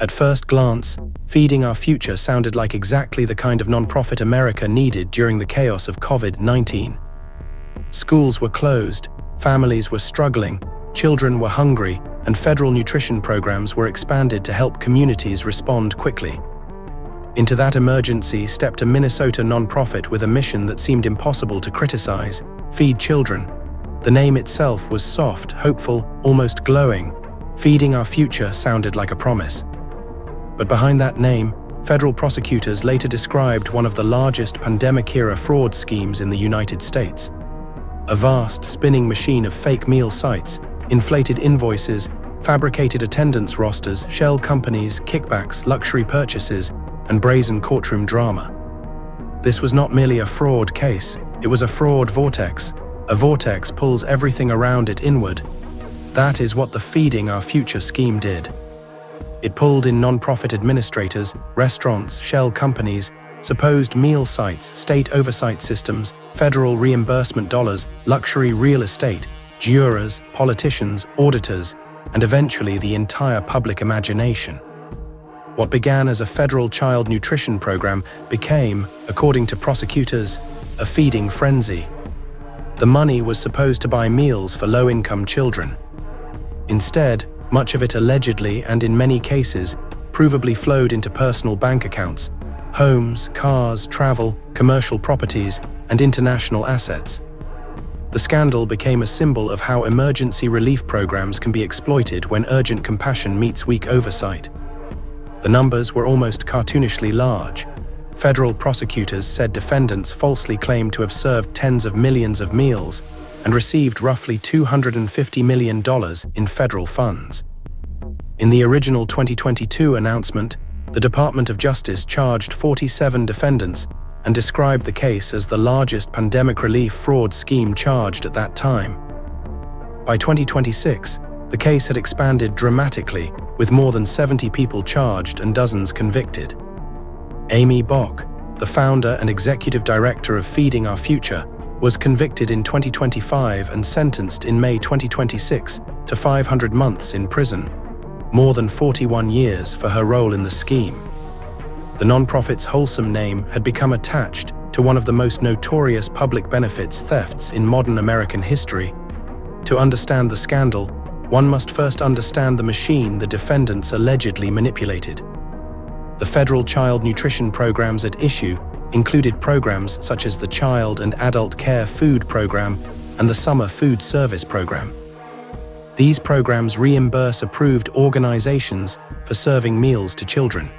At first glance, Feeding Our Future sounded like exactly the kind of nonprofit America needed during the chaos of COVID-19. Schools were closed, families were struggling, children were hungry, and federal nutrition programs were expanded to help communities respond quickly. Into that emergency stepped a Minnesota nonprofit with a mission that seemed impossible to criticize: Feed Children. The name itself was soft, hopeful, almost glowing. Feeding Our Future sounded like a promise. But behind that name, federal prosecutors later described one of the largest pandemic-era fraud schemes in the United States. A vast, spinning machine of fake meal sites, inflated invoices, fabricated attendance rosters, shell companies, kickbacks, luxury purchases, and brazen courtroom drama. This was not merely a fraud case, it was a fraud vortex. A vortex pulls everything around it inward. That is what the Feeding Our Future scheme did. It pulled in nonprofit administrators, restaurants, shell companies, supposed meal sites, state oversight systems, federal reimbursement dollars, luxury real estate, jurors, politicians, auditors, and eventually the entire public imagination. What began as a federal child nutrition program became, according to prosecutors, a feeding frenzy. The money was supposed to buy meals for low-income children. Instead, much of it allegedly and in many cases provably flowed into personal bank accounts, homes, cars, travel, commercial properties, and international assets. The scandal became a symbol of how emergency relief programs can be exploited when urgent compassion meets weak oversight. The numbers were almost cartoonishly large. Federal prosecutors said defendants falsely claimed to have served tens of millions of meals and received roughly $250 million in federal funds. In the original 2022 announcement, the Department of Justice charged 47 defendants and described the case as the largest pandemic relief fraud scheme charged at that time. By 2026, the case had expanded dramatically, with more than 70 people charged and dozens convicted. Amy Bock, the founder and executive director of Feeding Our Future, was convicted in 2025 and sentenced in May 2026 to 500 months in prison, more than 41 years for her role in the scheme. The nonprofit's wholesome name had become attached to one of the most notorious public benefits thefts in modern American history. To understand the scandal, one must first understand the machine the defendants allegedly manipulated. The federal child nutrition programs at issue included programs such as the Child and Adult Care Food Program and the Summer Food Service Program. These programs reimburse approved organizations for serving meals to children.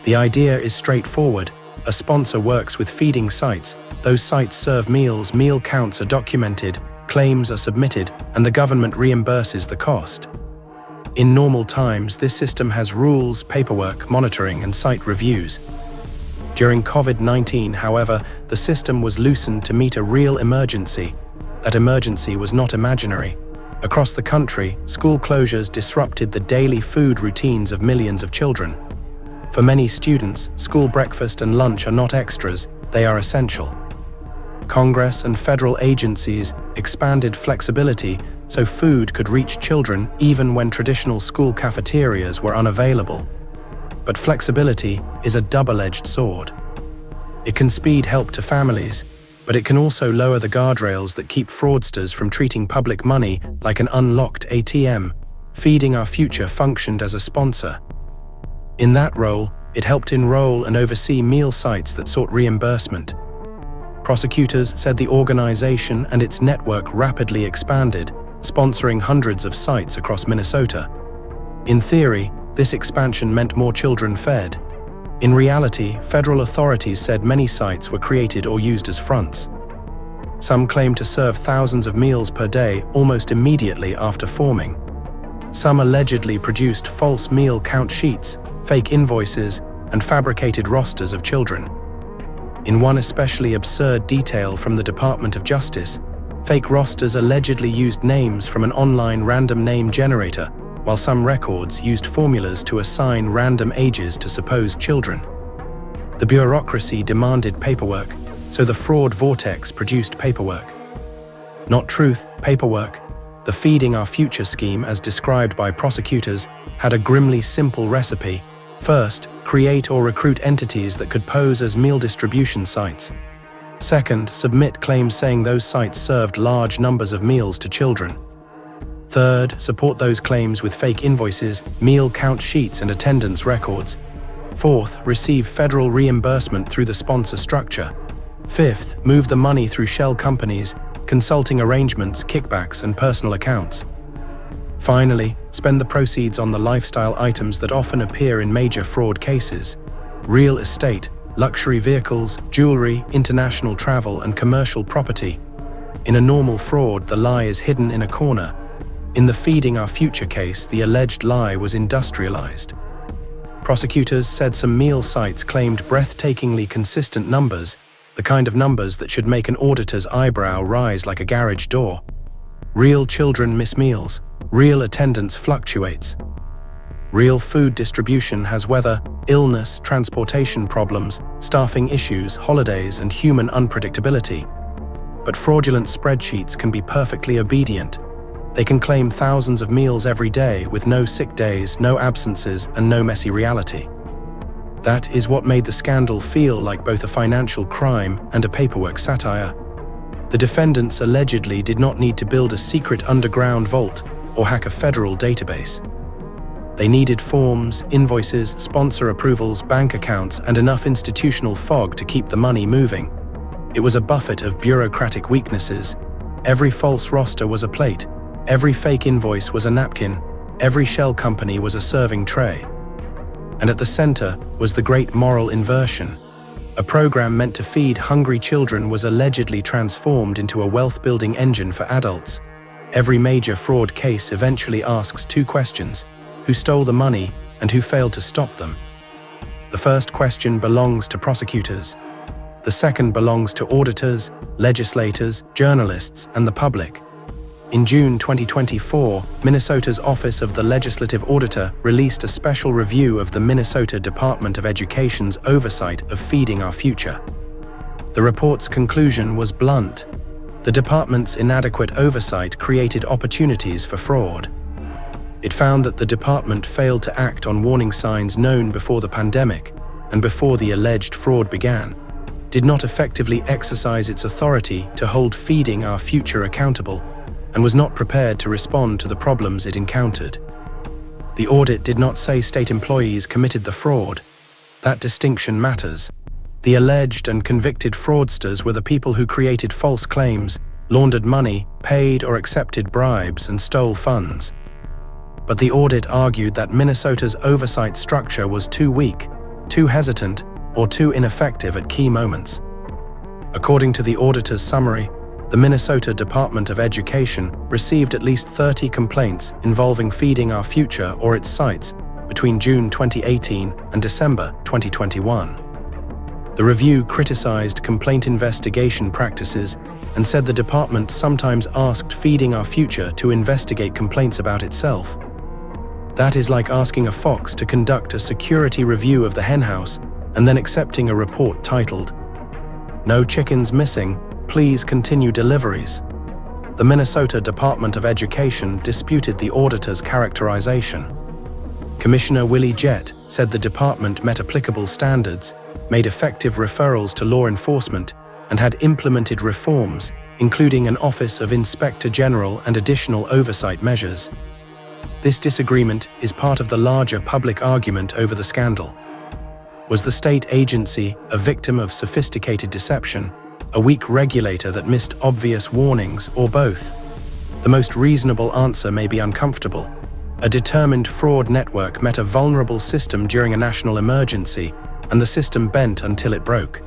The idea is straightforward. A sponsor works with feeding sites. Those sites serve meals, meal counts are documented, claims are submitted, and the government reimburses the cost. In normal times, this system has rules, paperwork, monitoring, and site reviews. During COVID-19, however, the system was loosened to meet a real emergency. That emergency was not imaginary. Across the country, school closures disrupted the daily food routines of millions of children. For many students, school breakfast and lunch are not extras, they are essential. Congress and federal agencies expanded flexibility so food could reach children even when traditional school cafeterias were unavailable. But flexibility is a double-edged sword. It can speed help to families, but it can also lower the guardrails that keep fraudsters from treating public money like an unlocked ATM. Feeding Our Future functioned as a sponsor. In that role, it helped enroll and oversee meal sites that sought reimbursement. Prosecutors said the organization and its network rapidly expanded, sponsoring hundreds of sites across Minnesota. In theory, this expansion meant more children fed. In reality, federal authorities said many sites were created or used as fronts. Some claimed to serve thousands of meals per day almost immediately after forming. Some allegedly produced false meal count sheets, fake invoices, and fabricated rosters of children. In one especially absurd detail from the Department of Justice, fake rosters allegedly used names from an online random name generator, while some records used formulas to assign random ages to supposed children. The bureaucracy demanded paperwork, so the fraud vortex produced paperwork. Not truth, paperwork. The Feeding Our Future scheme, as described by prosecutors, had a grimly simple recipe. First, create or recruit entities that could pose as meal distribution sites. Second, submit claims saying those sites served large numbers of meals to children. Third, support those claims with fake invoices, meal count sheets, and attendance records. Fourth, receive federal reimbursement through the sponsor structure. Fifth, move the money through shell companies, consulting arrangements, kickbacks, and personal accounts. Finally, spend the proceeds on the lifestyle items that often appear in major fraud cases: real estate, luxury vehicles, jewelry, international travel, and commercial property. In a normal fraud, the lie is hidden in a corner. In the Feeding Our Future case, the alleged lie was industrialized. Prosecutors said some meal sites claimed breathtakingly consistent numbers, the kind of numbers that should make an auditor's eyebrow rise like a garage door. Real children miss meals. Real attendance fluctuates. Real food distribution has weather, illness, transportation problems, staffing issues, holidays, and human unpredictability. But fraudulent spreadsheets can be perfectly obedient. They can claim thousands of meals every day with no sick days, no absences, and no messy reality. That is what made the scandal feel like both a financial crime and a paperwork satire. The defendants allegedly did not need to build a secret underground vault or hack a federal database. They needed forms, invoices, sponsor approvals, bank accounts, and enough institutional fog to keep the money moving. It was a buffet of bureaucratic weaknesses. Every false roster was a plate. Every fake invoice was a napkin. Every shell company was a serving tray. And at the center was the great moral inversion. A program meant to feed hungry children was allegedly transformed into a wealth-building engine for adults. Every major fraud case eventually asks two questions: who stole the money and who failed to stop them? The first question belongs to prosecutors. The second belongs to auditors, legislators, journalists, and the public. In June 2024, Minnesota's Office of the Legislative Auditor released a special review of the Minnesota Department of Education's oversight of Feeding Our Future. The report's conclusion was blunt. The department's inadequate oversight created opportunities for fraud. It found that the department failed to act on warning signs known before the pandemic and before the alleged fraud began, did not effectively exercise its authority to hold Feeding Our Future accountable, and was not prepared to respond to the problems it encountered. The audit did not say state employees committed the fraud. That distinction matters. The alleged and convicted fraudsters were the people who created false claims, laundered money, paid or accepted bribes, and stole funds. But the audit argued that Minnesota's oversight structure was too weak, too hesitant, or too ineffective at key moments. According to the auditor's summary, the Minnesota Department of Education received at least 30 complaints involving Feeding Our Future or its sites between June 2018 and December 2021. The review criticized complaint investigation practices and said the department sometimes asked Feeding Our Future to investigate complaints about itself. That is like asking a fox to conduct a security review of the henhouse and then accepting a report titled, "No chickens missing, please continue deliveries." The Minnesota Department of Education disputed the auditor's characterization. Commissioner Willie Jett said the department met applicable standards, made effective referrals to law enforcement, and had implemented reforms, including an Office of Inspector General and additional oversight measures. This disagreement is part of the larger public argument over the scandal. Was the state agency a victim of sophisticated deception, a weak regulator that missed obvious warnings, or both? The most reasonable answer may be uncomfortable. A determined fraud network met a vulnerable system during a national emergency, and the system bent until it broke.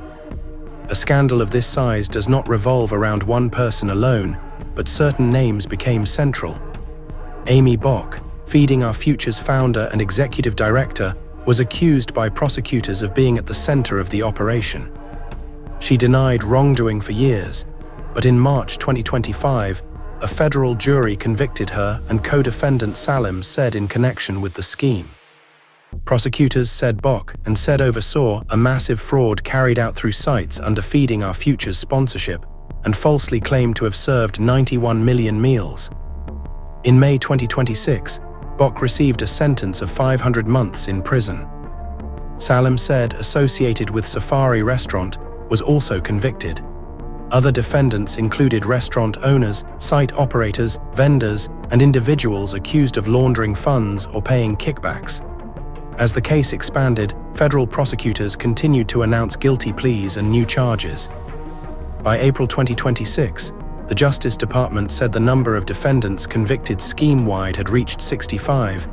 A scandal of this size does not revolve around one person alone, but certain names became central. Amy Bock, Feeding Our Future's founder and executive director, was accused by prosecutors of being at the center of the operation. She denied wrongdoing for years, but in March 2025, a federal jury convicted her and co-defendant Salim said in connection with the scheme. Prosecutors said Bock and said oversaw a massive fraud carried out through sites under Feeding Our Future's sponsorship and falsely claimed to have served 91 million meals. In May 2026, Bok received a sentence of 500 months in prison. Salim said, associated with Safari Restaurant, was also convicted. Other defendants included restaurant owners, site operators, vendors, and individuals accused of laundering funds or paying kickbacks. As the case expanded, federal prosecutors continued to announce guilty pleas and new charges. By April 2026, the Justice Department said the number of defendants convicted scheme-wide had reached 65.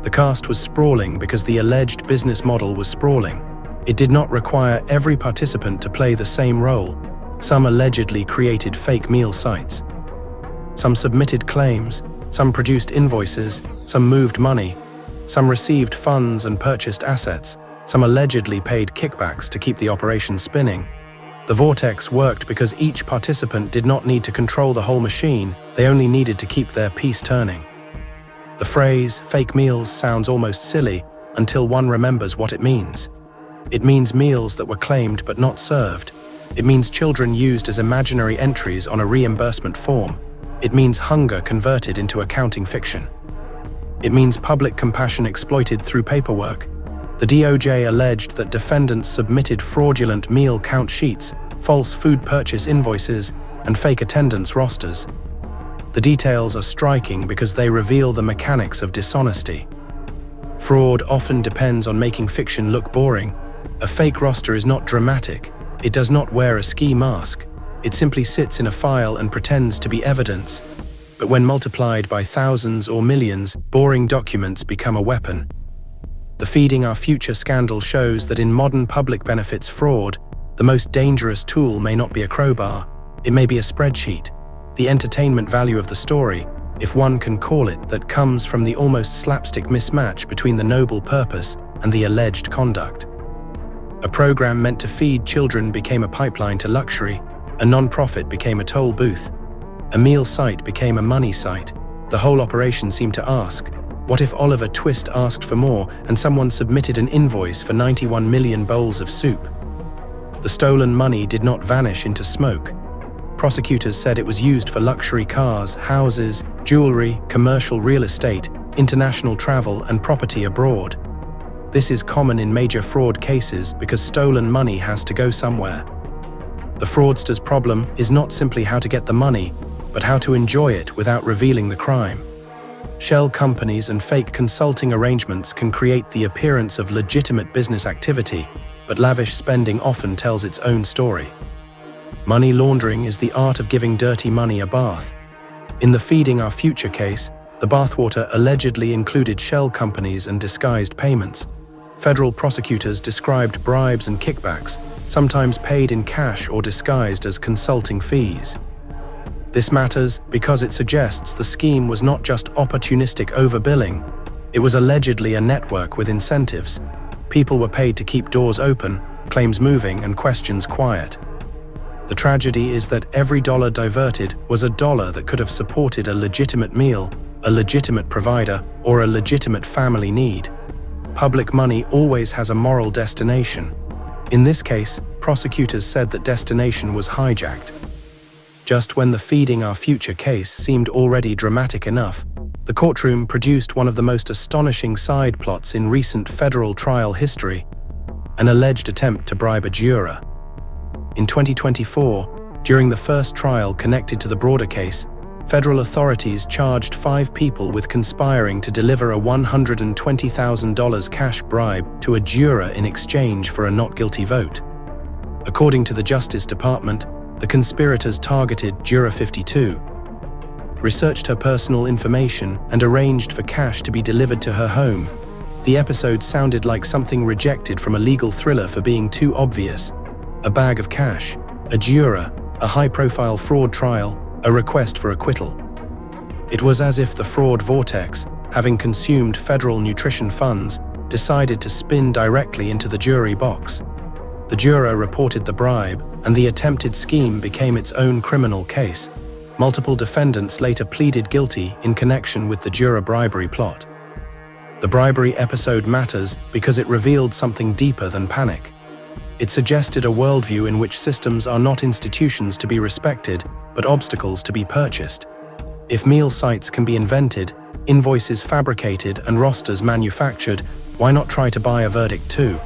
The cast was sprawling because the alleged business model was sprawling. It did not require every participant to play the same role. Some allegedly created fake meal sites. Some submitted claims, some produced invoices, some moved money, some received funds and purchased assets, some allegedly paid kickbacks to keep the operation spinning. The Vortex worked because each participant did not need to control the whole machine, they only needed to keep their piece turning. The phrase, fake meals, sounds almost silly until one remembers what it means. It means meals that were claimed but not served. It means children used as imaginary entries on a reimbursement form. It means hunger converted into accounting fiction. It means public compassion exploited through paperwork. The DOJ alleged that defendants submitted fraudulent meal count sheets, false food purchase invoices, and fake attendance rosters. The details are striking because they reveal the mechanics of dishonesty. Fraud often depends on making fiction look boring. A fake roster is not dramatic. It does not wear a ski mask. It simply sits in a file and pretends to be evidence. But when multiplied by thousands or millions, boring documents become a weapon. The Feeding Our Future scandal shows that in modern public benefits fraud, the most dangerous tool may not be a crowbar, it may be a spreadsheet. The entertainment value of the story, if one can call it, that comes from the almost slapstick mismatch between the noble purpose and the alleged conduct. A program meant to feed children became a pipeline to luxury, a non-profit became a toll booth, a meal site became a money site. The whole operation seemed to ask, what if Oliver Twist asked for more and someone submitted an invoice for 91 million bowls of soup? The stolen money did not vanish into smoke. Prosecutors said it was used for luxury cars, houses, jewelry, commercial real estate, international travel, and property abroad. This is common in major fraud cases because stolen money has to go somewhere. The fraudster's problem is not simply how to get the money, but how to enjoy it without revealing the crime. Shell companies and fake consulting arrangements can create the appearance of legitimate business activity, but lavish spending often tells its own story. Money laundering is the art of giving dirty money a bath. In the Feeding Our Future case, the bathwater allegedly included shell companies and disguised payments. Federal prosecutors described bribes and kickbacks, sometimes paid in cash or disguised as consulting fees. This matters because it suggests the scheme was not just opportunistic overbilling. It was allegedly a network with incentives. People were paid to keep doors open, claims moving, and questions quiet. The tragedy is that every dollar diverted was a dollar that could have supported a legitimate meal, a legitimate provider, or a legitimate family need. Public money always has a moral destination. In this case, prosecutors said that destination was hijacked. Just when the Feeding Our Future case seemed already dramatic enough, the courtroom produced one of the most astonishing side plots in recent federal trial history, an alleged attempt to bribe a juror. In 2024, during the first trial connected to the broader case, federal authorities charged 5 people with conspiring to deliver a $120,000 cash bribe to a juror in exchange for a not guilty vote. According to the Justice Department, the conspirators targeted Juror 52, researched her personal information, and arranged for cash to be delivered to her home. The episode sounded like something rejected from a legal thriller for being too obvious. A bag of cash, a juror, a high-profile fraud trial, a request for acquittal. It was as if the fraud vortex, having consumed federal nutrition funds, decided to spin directly into the jury box. The juror reported the bribe, and the attempted scheme became its own criminal case. Multiple defendants later pleaded guilty in connection with the juror bribery plot. The bribery episode matters because it revealed something deeper than panic. It suggested a worldview in which systems are not institutions to be respected, but obstacles to be purchased. If meal sites can be invented, invoices fabricated and rosters manufactured, why not try to buy a verdict too?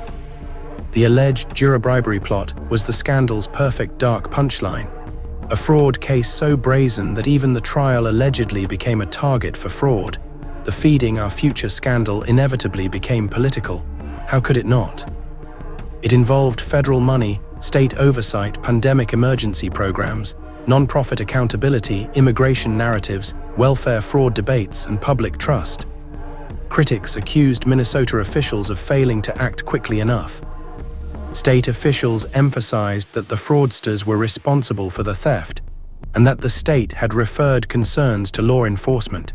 The alleged juror bribery plot was the scandal's perfect dark punchline. A fraud case so brazen that even the trial allegedly became a target for fraud. The Feeding Our Future scandal inevitably became political. How could it not? It involved federal money, state oversight, pandemic emergency programs, non-profit accountability, immigration narratives, welfare fraud debates, and public trust. Critics accused Minnesota officials of failing to act quickly enough. State officials emphasized that the fraudsters were responsible for the theft and that the state had referred concerns to law enforcement.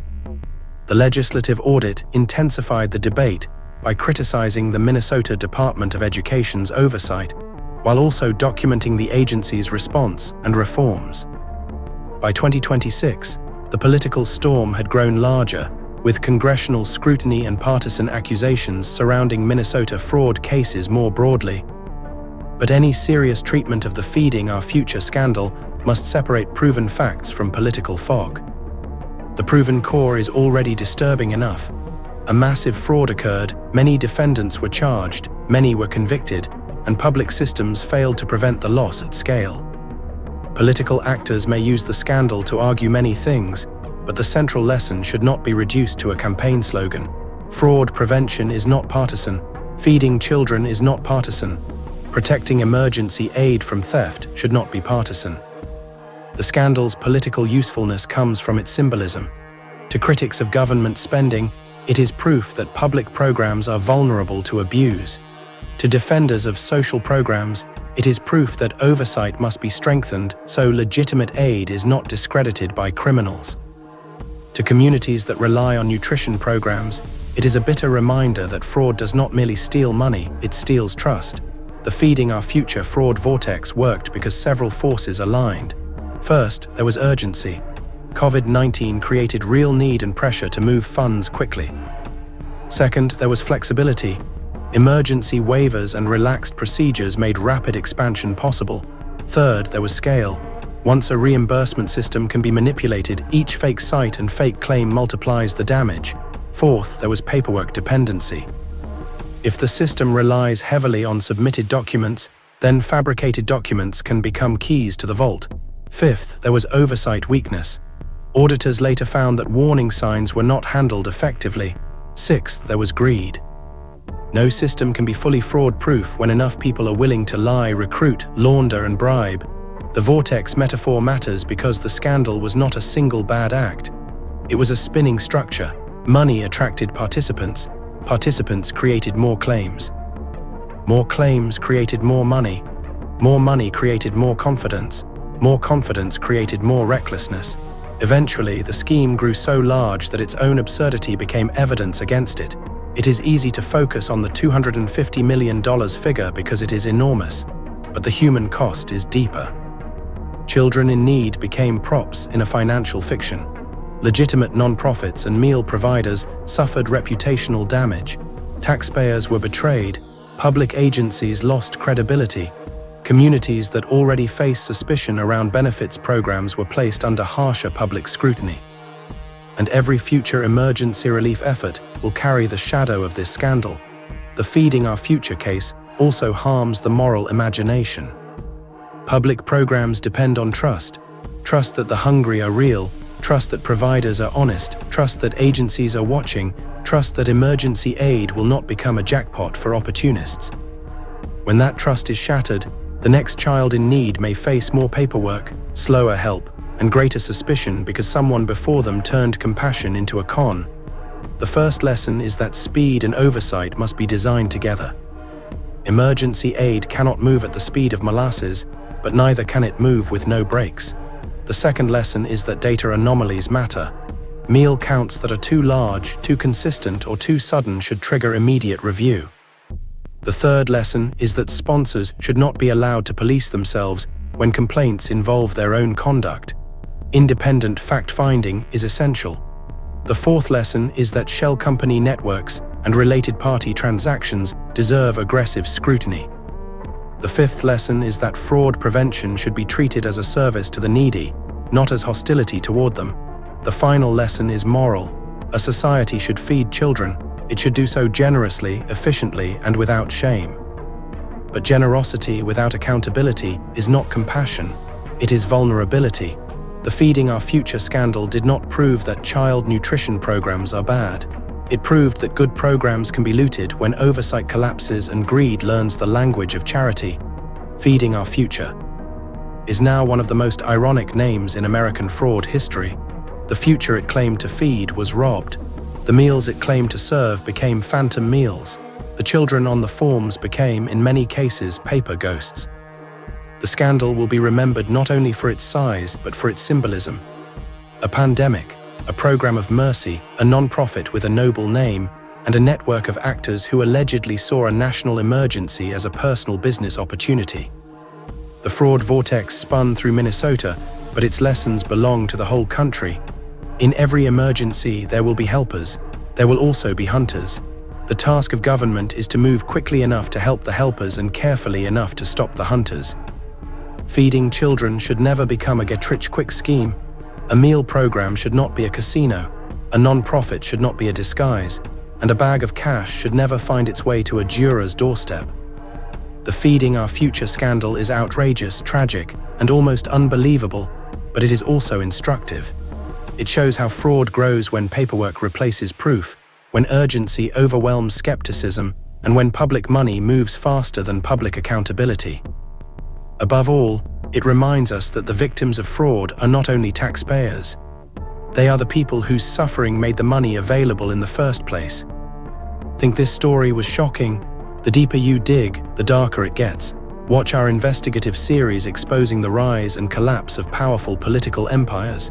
The legislative audit intensified the debate by criticizing the Minnesota Department of Education's oversight, while also documenting the agency's response and reforms. By 2026, the political storm had grown larger, with congressional scrutiny and partisan accusations surrounding Minnesota fraud cases more broadly. But any serious treatment of the Feeding Our Future scandal must separate proven facts from political fog. The proven core is already disturbing enough. A massive fraud occurred, many defendants were charged, many were convicted, and public systems failed to prevent the loss at scale. Political actors may use the scandal to argue many things, but the central lesson should not be reduced to a campaign slogan. Fraud prevention is not partisan. Feeding children is not partisan. Protecting emergency aid from theft should not be partisan. The scandal's political usefulness comes from its symbolism. To critics of government spending, it is proof that public programs are vulnerable to abuse. To defenders of social programs, it is proof that oversight must be strengthened so legitimate aid is not discredited by criminals. To communities that rely on nutrition programs, it is a bitter reminder that fraud does not merely steal money, it steals trust. The Feeding Our Future fraud vortex worked because several forces aligned. First, there was urgency. COVID-19 created real need and pressure to move funds quickly. Second, there was flexibility. Emergency waivers and relaxed procedures made rapid expansion possible. Third, there was scale. Once a reimbursement system can be manipulated, each fake site and fake claim multiplies the damage. Fourth, there was paperwork dependency. If the system relies heavily on submitted documents, then fabricated documents can become keys to the vault. Fifth, there was oversight weakness. Auditors later found that warning signs were not handled effectively. Sixth, there was greed. No system can be fully fraud-proof when enough people are willing to lie, recruit, launder, and bribe. The vortex metaphor matters because the scandal was not a single bad act. It was a spinning structure. Money attracted participants. Participants created more claims. More claims created more money. More money created more confidence. More confidence created more recklessness. Eventually, the scheme grew so large that its own absurdity became evidence against it. It is easy to focus on the $250 million figure because it is enormous, but the human cost is deeper. Children in need became props in a financial fiction. Legitimate non-profits and meal providers suffered reputational damage. Taxpayers were betrayed. Public agencies lost credibility. Communities that already faced suspicion around benefits programs were placed under harsher public scrutiny. And every future emergency relief effort will carry the shadow of this scandal. The Feeding Our Future case also harms the moral imagination. Public programs depend on trust. Trust that the hungry are real. Trust that providers are honest, trust that agencies are watching, trust that emergency aid will not become a jackpot for opportunists. When that trust is shattered, the next child in need may face more paperwork, slower help, and greater suspicion because someone before them turned compassion into a con. The first lesson is that speed and oversight must be designed together. Emergency aid cannot move at the speed of molasses, but neither can it move with no brakes. The second lesson is that data anomalies matter. Meal counts that are too large, too consistent, or too sudden should trigger immediate review. The third lesson is that sponsors should not be allowed to police themselves when complaints involve their own conduct. Independent fact-finding is essential. The fourth lesson is that shell company networks and related party transactions deserve aggressive scrutiny. The fifth lesson is that fraud prevention should be treated as a service to the needy, not as hostility toward them. The final lesson is moral. A society should feed children. It should do so generously, efficiently, and without shame. But generosity without accountability is not compassion. It is vulnerability. The Feeding Our Future scandal did not prove that child nutrition programs are bad. It proved that good programs can be looted when oversight collapses and greed learns the language of charity. Feeding Our Future is now one of the most ironic names in American fraud history. The future it claimed to feed was robbed. The meals it claimed to serve became phantom meals. The children on the forms became, in many cases, paper ghosts. The scandal will be remembered not only for its size, but for its symbolism. A pandemic, a program of mercy, a non-profit with a noble name, and a network of actors who allegedly saw a national emergency as a personal business opportunity. The fraud vortex spun through Minnesota, but its lessons belong to the whole country. In every emergency, there will be helpers. There will also be hunters. The task of government is to move quickly enough to help the helpers and carefully enough to stop the hunters. Feeding children should never become a get-rich-quick scheme. A meal program should not be a casino. A non-profit should not be a disguise. And a bag of cash should never find its way to a juror's doorstep. The Feeding Our Future scandal is outrageous, tragic, and almost unbelievable, but it is also instructive. It shows how fraud grows when paperwork replaces proof, when urgency overwhelms skepticism, and when public money moves faster than public accountability. Above all, it reminds us that the victims of fraud are not only taxpayers. They are the people whose suffering made the money available in the first place. Think this story was shocking? The deeper you dig, the darker it gets. Watch our investigative series exposing the rise and collapse of powerful political empires.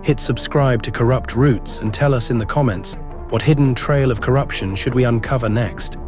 Hit subscribe to Corrupt Roots and tell us in the comments, what hidden trail of corruption should we uncover next?